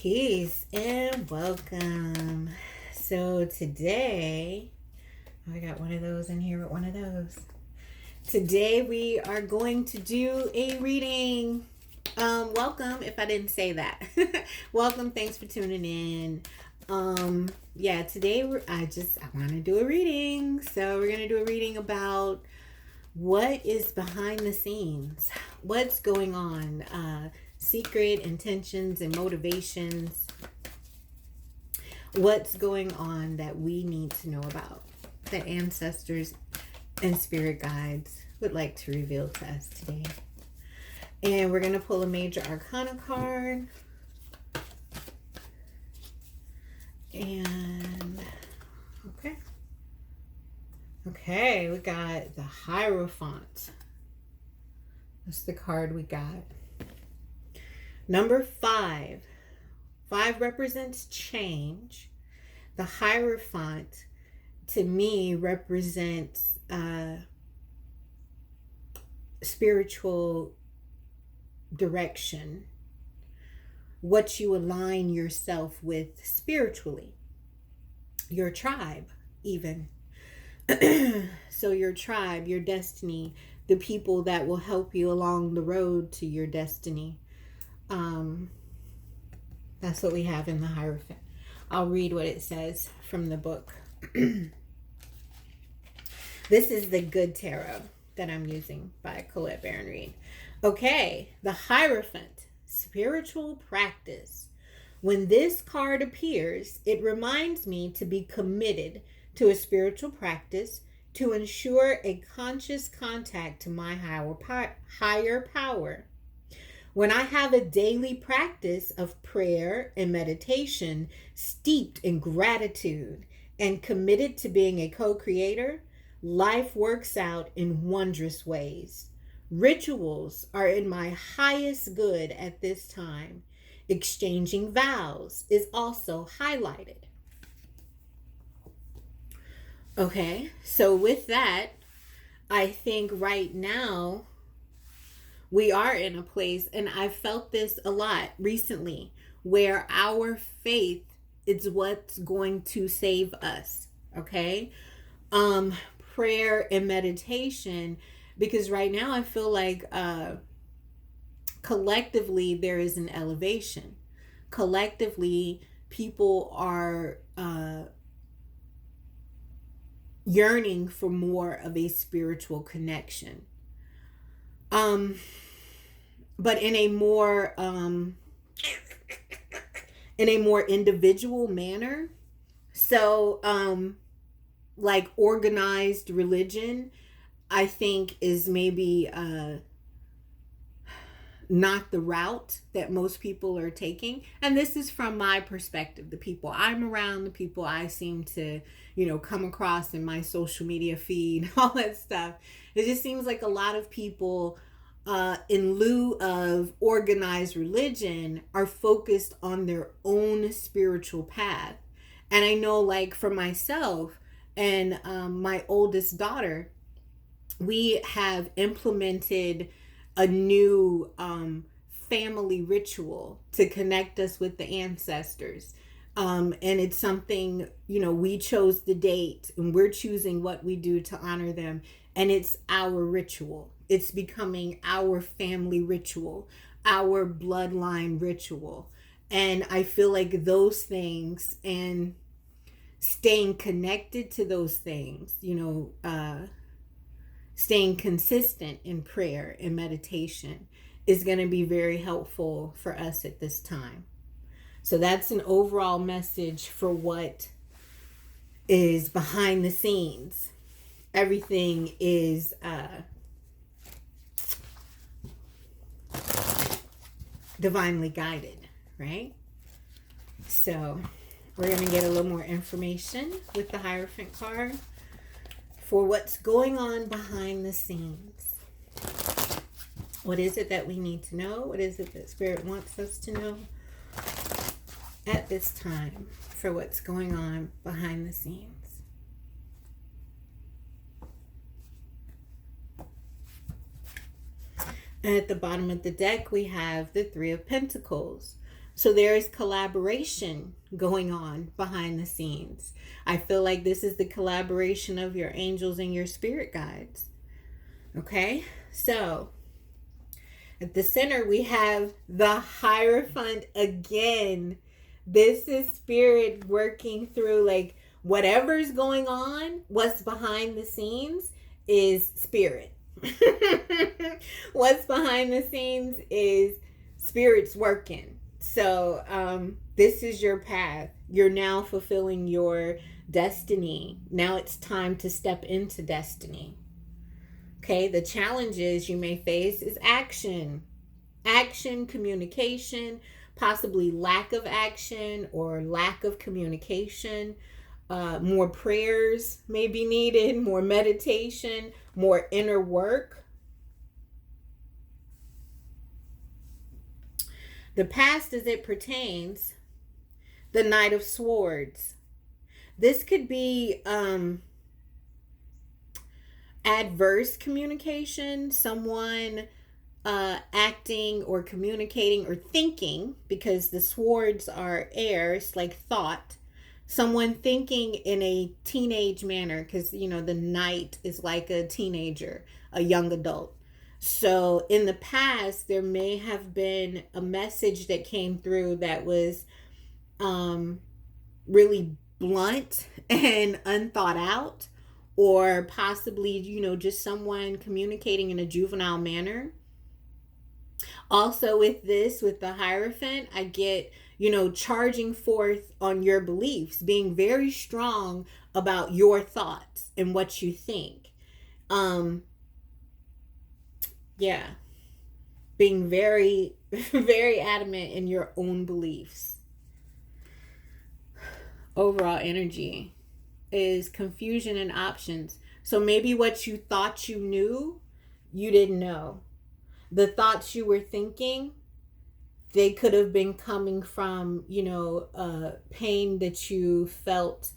Peace and welcome. So today, I got one of those in here with one of those. Today we are going to do a reading. Welcome, if I didn't say that. Welcome, thanks for tuning in. Today I want to do a reading. So we're going to do a reading about what is behind the scenes. What's going on? Secret intentions and motivations. What's going on that we need to know about, that ancestors and spirit guides would like to reveal to us today. And we're going to pull a major arcana card. And okay, we got the Hierophant. That's the card we got. Number 5. 5 represents change. The Hierophant, to me, represents spiritual direction. What you align yourself with spiritually. Your tribe, even. So your tribe, your destiny, the people that will help you along the road to your destiny. That's what we have in the Hierophant. I'll read what it says from the book. This is the Good Tarot that I'm using by Colette Baron Reed. Okay, the Hierophant, spiritual practice. When this card appears, it reminds me to be committed to a spiritual practice to ensure a conscious contact to my higher power. When I have a daily practice of prayer and meditation steeped in gratitude and committed to being a co-creator, life works out in wondrous ways. Rituals are in my highest good at this time. Exchanging vows is also highlighted. Okay, so with that, I think right now, we are in a place, and I've felt this a lot recently, where our faith is what's going to save us. Okay? Prayer and meditation, because right now I feel like collectively there is an elevation. Collectively, people are yearning for more of a spiritual connection. But in a more individual manner. So like organized religion, I think is maybe not the route that most people are taking. And this is from my perspective, the people I'm around, the people I seem to, come across in my social media feed, all that stuff. It just seems like a lot of people, in lieu of organized religion, are focused on their own spiritual path. And I know, like, for myself and my oldest daughter, we have implemented a new family ritual to connect us with the ancestors. And it's something, we chose the date and we're choosing what we do to honor them. And it's our ritual. It's becoming our family ritual, our bloodline ritual. And I feel like those things and staying connected to those things, staying consistent in prayer and meditation is going to be very helpful for us at this time. So that's an overall message for what is behind the scenes. Everything is divinely guided, right? So we're going to get a little more information with the Hierophant card for what's going on behind the scenes. What is it that we need to know? What is it that Spirit wants us to know at this time for what's going on behind the scenes? And at the bottom of the deck, we have the Three of Pentacles. So there is collaboration going on behind the scenes. I feel like this is the collaboration of your angels and your spirit guides. Okay? So at the center, we have the Hierophant again. This is spirit working through, like, whatever's going on, what's behind the scenes is spirit. What's behind the scenes is spirit's working. So this is your path. You're now fulfilling your destiny. Now it's time to step into destiny. Okay, the challenges you may face is action, communication, possibly lack of action or lack of communication. More prayers may be needed, more meditation, more inner work. The past as it pertains, the Knight of Swords. This could be adverse communication, someone acting or communicating or thinking, because the swords are air, it's like thought. Someone thinking in a teenage manner, because, you know, the knight is like a teenager, a young adult. So in the past, there may have been a message that came through that was really blunt and unthought out, or possibly, you know, just someone communicating in a juvenile manner. Also with this, with the Hierophant, I get, you know, charging forth on your beliefs, being very strong about your thoughts and what you think. Yeah. Being very, very adamant in your own beliefs. Overall energy is confusion and options. So maybe what you thought you knew, you didn't know. The thoughts you were thinking, they could have been coming from, you know, pain that you felt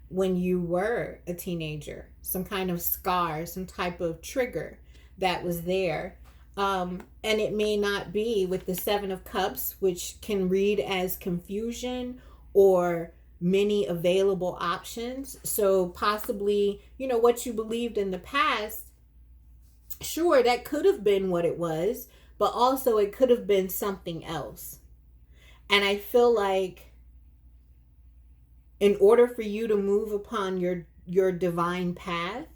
when you were a teenager. Some kind of scar, some type of trigger that was there. And it may not be with the Seven of Cups, which can read as confusion or many available options. So possibly, you know, what you believed in the past, sure, that could have been what it was, but also it could have been something else. And I feel like in order for you to move upon your divine path,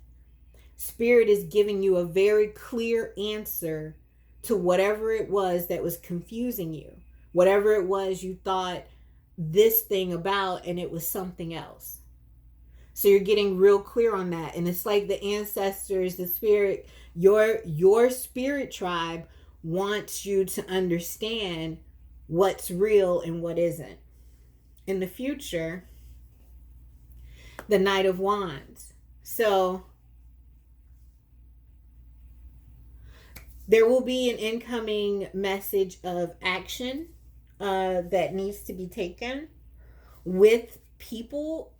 Spirit is giving you a very clear answer to whatever it was that was confusing you. Whatever it was you thought this thing about, and it was something else. So you're getting real clear on that. And it's like the ancestors, the spirit, your spirit tribe wants you to understand what's real and what isn't. In the future, the Knight of Wands. So there will be an incoming message of action that needs to be taken with people.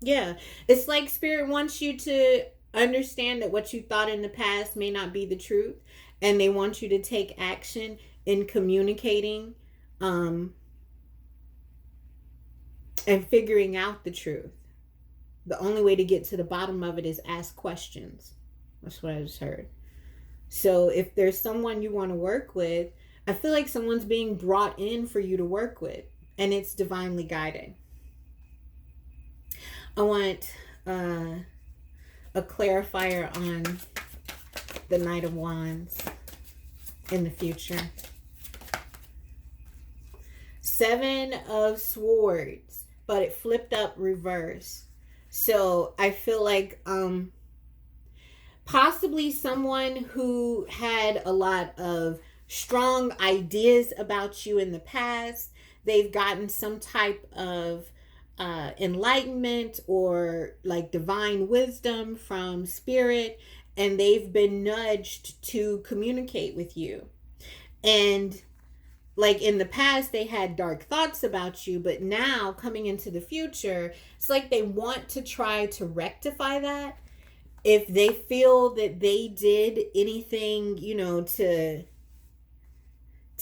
Yeah, it's like Spirit wants you to understand that what you thought in the past may not be the truth, and they want you to take action in communicating and figuring out the truth. The only way to get to the bottom of it is ask questions. That's what I just heard. So if there's someone you want to work with, I feel like someone's being brought in for you to work with, and it's divinely guided. I want a clarifier on the Knight of Wands in the future. Seven of Swords, but it flipped up reverse. So I feel like possibly someone who had a lot of strong ideas about you in the past, they've gotten some type of enlightenment or like divine wisdom from Spirit, and they've been nudged to communicate with you. And like in the past, they had dark thoughts about you, but now coming into the future, it's like they want to try to rectify that. If they feel that they did anything, you know, to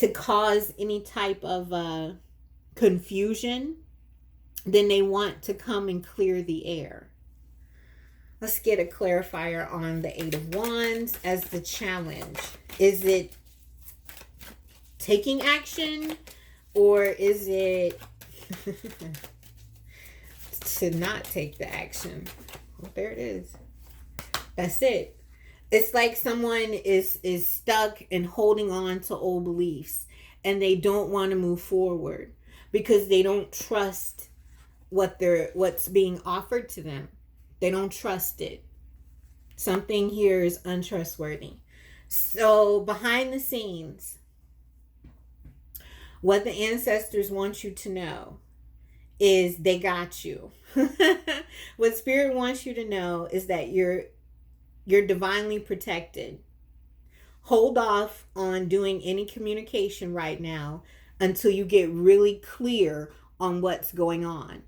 to cause any type of confusion, then they want to come and clear the air. Let's get a clarifier on the Eight of Wands as the challenge. Is it taking action, or is it to not take the action? Well, there it is. That's it. It's like someone is stuck and holding on to old beliefs, and they don't want to move forward because they don't trust what's being offered to them. They don't trust it. Something here is untrustworthy. So behind the scenes, what the ancestors want you to know is they got you. What Spirit wants you to know is that you're divinely protected. Hold off on doing any communication right now until you get really clear on what's going on.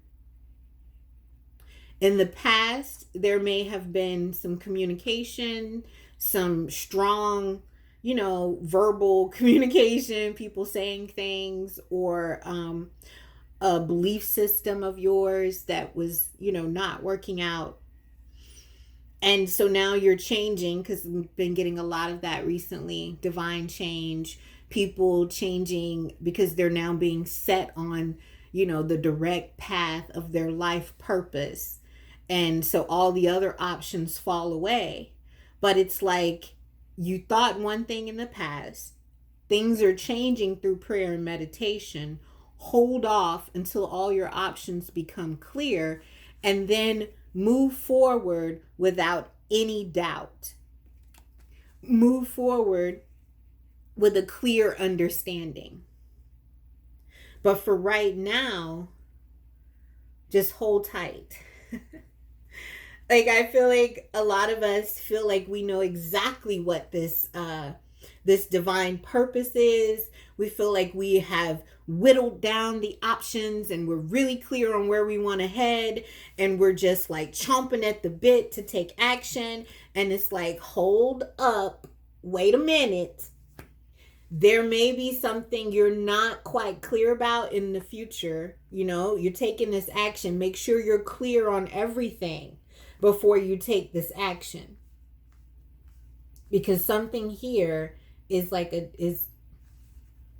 In the past, there may have been some communication, some strong, verbal communication, people saying things, or a belief system of yours that was, not working out. And so now you're changing, because we've been getting a lot of that recently, divine change, people changing because they're now being set on, the direct path of their life purpose. And so all the other options fall away. But it's like you thought one thing in the past. Things are changing through prayer and meditation. Hold off until all your options become clear, and then move forward without any doubt. Move forward with a clear understanding. But for right now, just hold tight. Like, I feel like a lot of us feel like we know exactly what this divine purpose is. We feel like we have whittled down the options and we're really clear on where we want to head, and we're just like chomping at the bit to take action. And it's like, hold up, wait a minute. There may be something you're not quite clear about in the future. You're taking this action. Make sure you're clear on everything before you take this action, because something here is like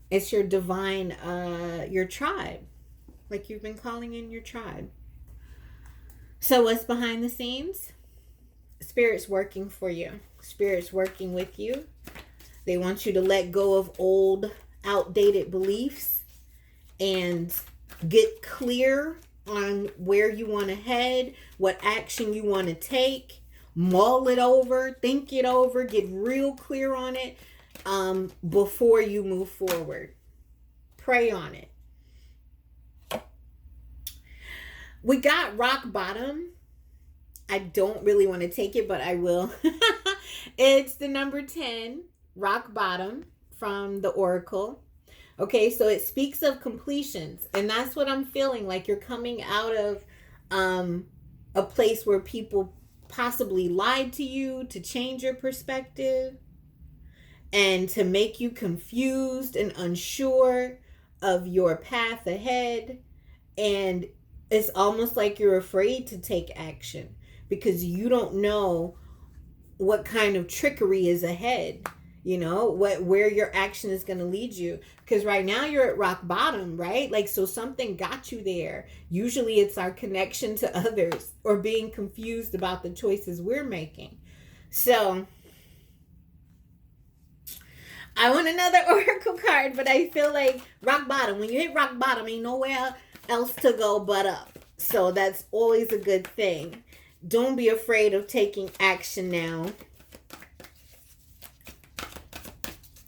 it's your divine, your tribe, like you've been calling in your tribe. So what's behind the scenes? Spirit's working for you. Spirit's working with you. They want you to let go of old, outdated beliefs and get clear on where you want to head, what action you want to take. Mull it over, think it over, get real clear on it before you move forward. Pray on it. We got rock bottom. I don't really want to take it, but I will. It's the number 10, rock bottom, from the Oracle. Okay, so it speaks of completions, and that's what I'm feeling like. You're coming out of a place where people possibly lied to you to change your perspective and to make you confused and unsure of your path ahead. And it's almost like you're afraid to take action because you don't know what kind of trickery is ahead. Where your action is going to lead you. Because right now you're at rock bottom, right? Like, so something got you there. Usually it's our connection to others or being confused about the choices we're making. So I want another oracle card, but I feel like rock bottom. When you hit rock bottom, ain't nowhere else to go but up. So that's always a good thing. Don't be afraid of taking action now.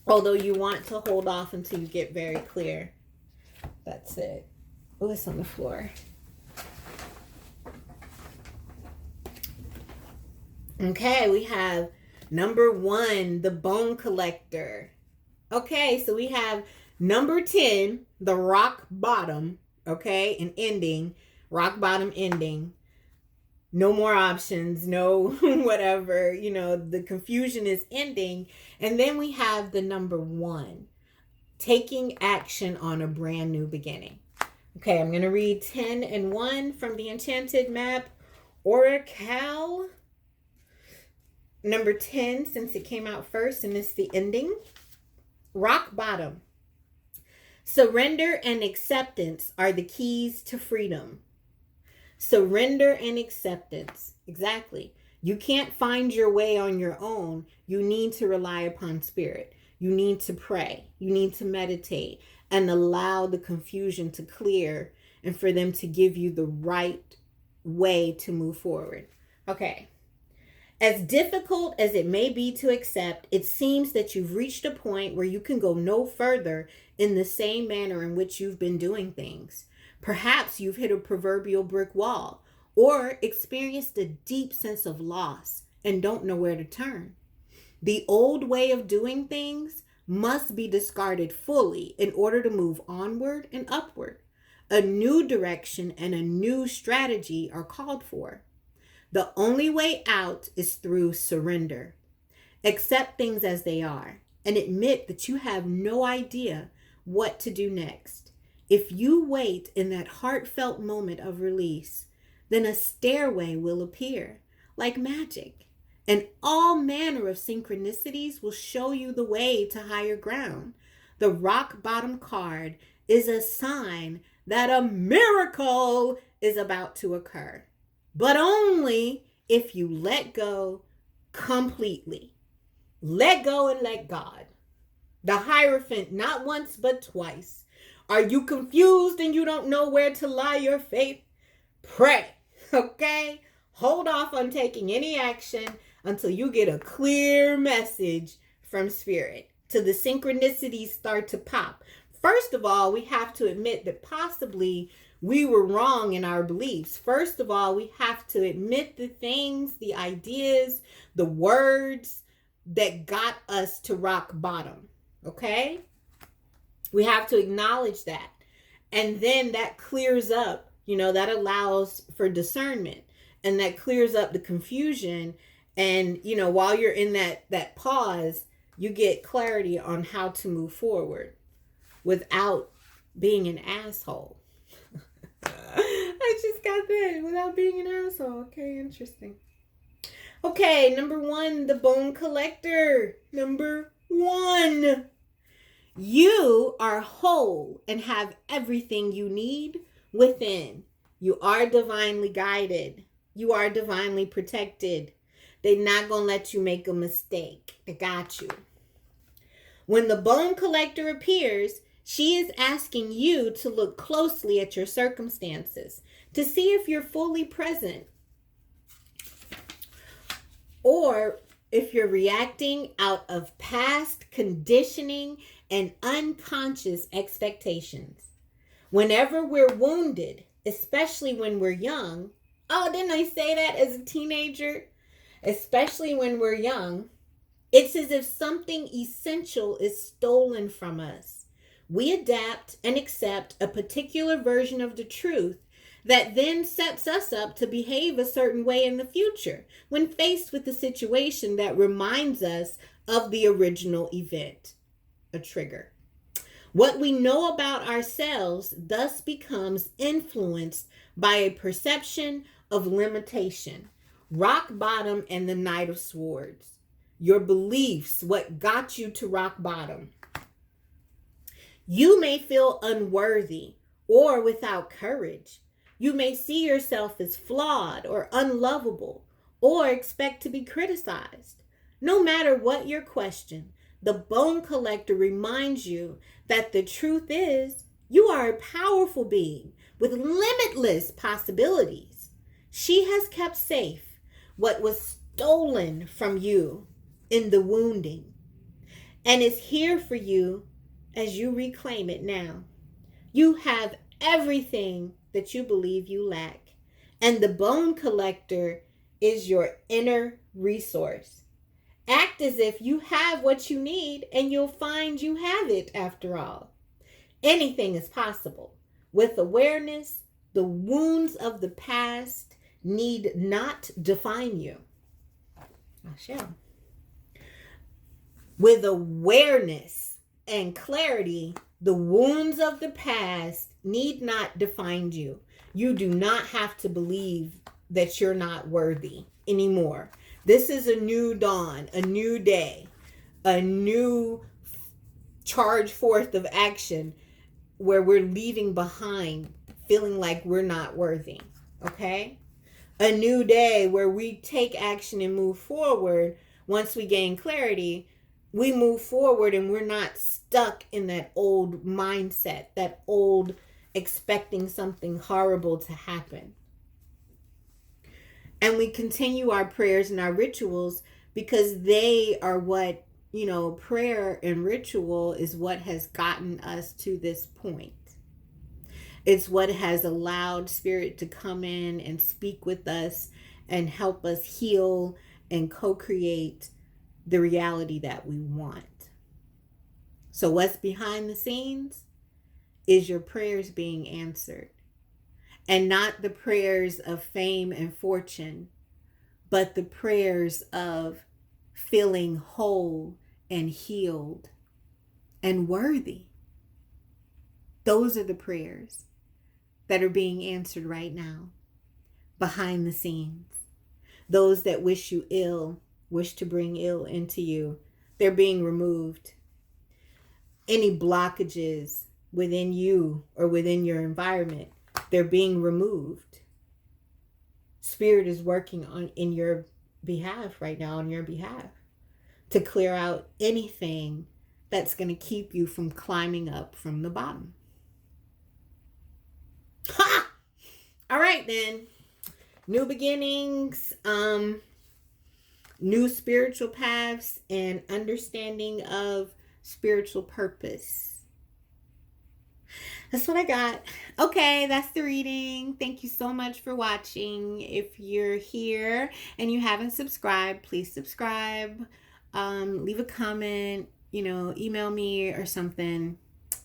Although you want to hold off until you get very clear. That's it. Oh, it's on the floor. Okay, we have number 1, the bone collector. Okay, so we have number 10, the rock bottom. Okay, an ending. Rock bottom ending. No more options, no whatever, the confusion is ending. And then we have the number 1. taking action on a brand new beginning. Okay, I'm going to read 10 and 1 from the Enchanted Map Oracle. Number 10, since it came out first, and it's the ending. Rock bottom. Surrender and acceptance are the keys to freedom. Surrender and acceptance. Exactly. You can't find your way on your own. You need to rely upon spirit. You need to pray. You need to meditate and allow the confusion to clear and for them to give you the right way to move forward. Okay. As difficult as it may be to accept, it seems that you've reached a point where you can go no further in the same manner in which you've been doing things. Perhaps you've hit a proverbial brick wall or experienced a deep sense of loss and don't know where to turn. The old way of doing things must be discarded fully in order to move onward and upward. A new direction and a new strategy are called for. The only way out is through surrender. Accept things as they are and admit that you have no idea what to do next. If you wait in that heartfelt moment of release, then a stairway will appear like magic, and all manner of synchronicities will show you the way to higher ground. The rock bottom card is a sign that a miracle is about to occur, but only if you let go completely. Let go and let God. The Hierophant, not once but twice. Are you confused and you don't know where to lie your faith? Pray, okay? Hold off on taking any action until you get a clear message from Spirit, till the synchronicities start to pop. First of all, we have to admit that possibly we were wrong in our beliefs. First of all, we have to admit the things, the ideas, the words that got us to rock bottom, okay? We have to acknowledge that. And then that clears up, that allows for discernment, and that clears up the confusion. And, while you're in that pause, you get clarity on how to move forward without being an asshole. I just got that, without being an asshole. Okay, interesting. Okay, number 1, the bone collector. Number 1. You are whole and have everything you need within. You are divinely guided. You are divinely protected. They're not going to let you make a mistake. They got you. When the bone collector appears, she is asking you to look closely at your circumstances to see if you're fully present, or if you're reacting out of past conditioning and unconscious expectations. Whenever we're wounded, especially when we're young, didn't I say that as a teenager? Especially when we're young, it's as if something essential is stolen from us. We adapt and accept a particular version of the truth that then sets us up to behave a certain way in the future when faced with a situation that reminds us of the original event, a trigger. What we know about ourselves thus becomes influenced by a perception of limitation. Rock bottom and the Knight of Swords. Your beliefs, what got you to rock bottom. You may feel unworthy or without courage. You may see yourself as flawed or unlovable or expect to be criticized. No matter what your question, the bone collector reminds you that the truth is you are a powerful being with limitless possibilities. She has kept safe what was stolen from you in the wounding and is here for you as you reclaim it now. You have everything that you believe you lack, and the bone collector is your inner resource. Act as if you have what you need, and you'll find you have it after all. Anything is possible. With awareness, the wounds of the past need not define you. I shall. With awareness, and clarity, the wounds of the past need not define you. You do not have to believe that you're not worthy anymore. This is a new dawn, a new day, a new charge forth of action where we're leaving behind feeling like we're not worthy. Okay? A new day where we take action and move forward. Once we gain clarity, we move forward and we're not stuck in that old mindset, that old expecting something horrible to happen. And we continue our prayers and our rituals because they are what, prayer and ritual is what has gotten us to this point. It's what has allowed spirit to come in and speak with us and help us heal and co-create the reality that we want. So what's behind the scenes is your prayers being answered. And not the prayers of fame and fortune, but the prayers of feeling whole and healed and worthy. Those are the prayers that are being answered right now, behind the scenes. Those that wish you ill, wish to bring ill into you, they're being removed. Any blockages within you or within your environment, they're being removed. Spirit is working in your behalf right now, on your behalf, to clear out anything that's going to keep you from climbing up from the bottom. Ha! All right, then. New beginnings, new spiritual paths, and understanding of spiritual purpose. That's what I got. Okay, that's the reading. Thank you so much for watching. If you're here and you haven't subscribed, please subscribe. Leave a comment, email me or something.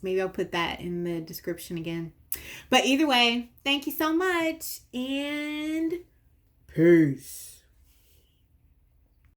Maybe I'll put that in the description again. But either way, thank you so much and peace.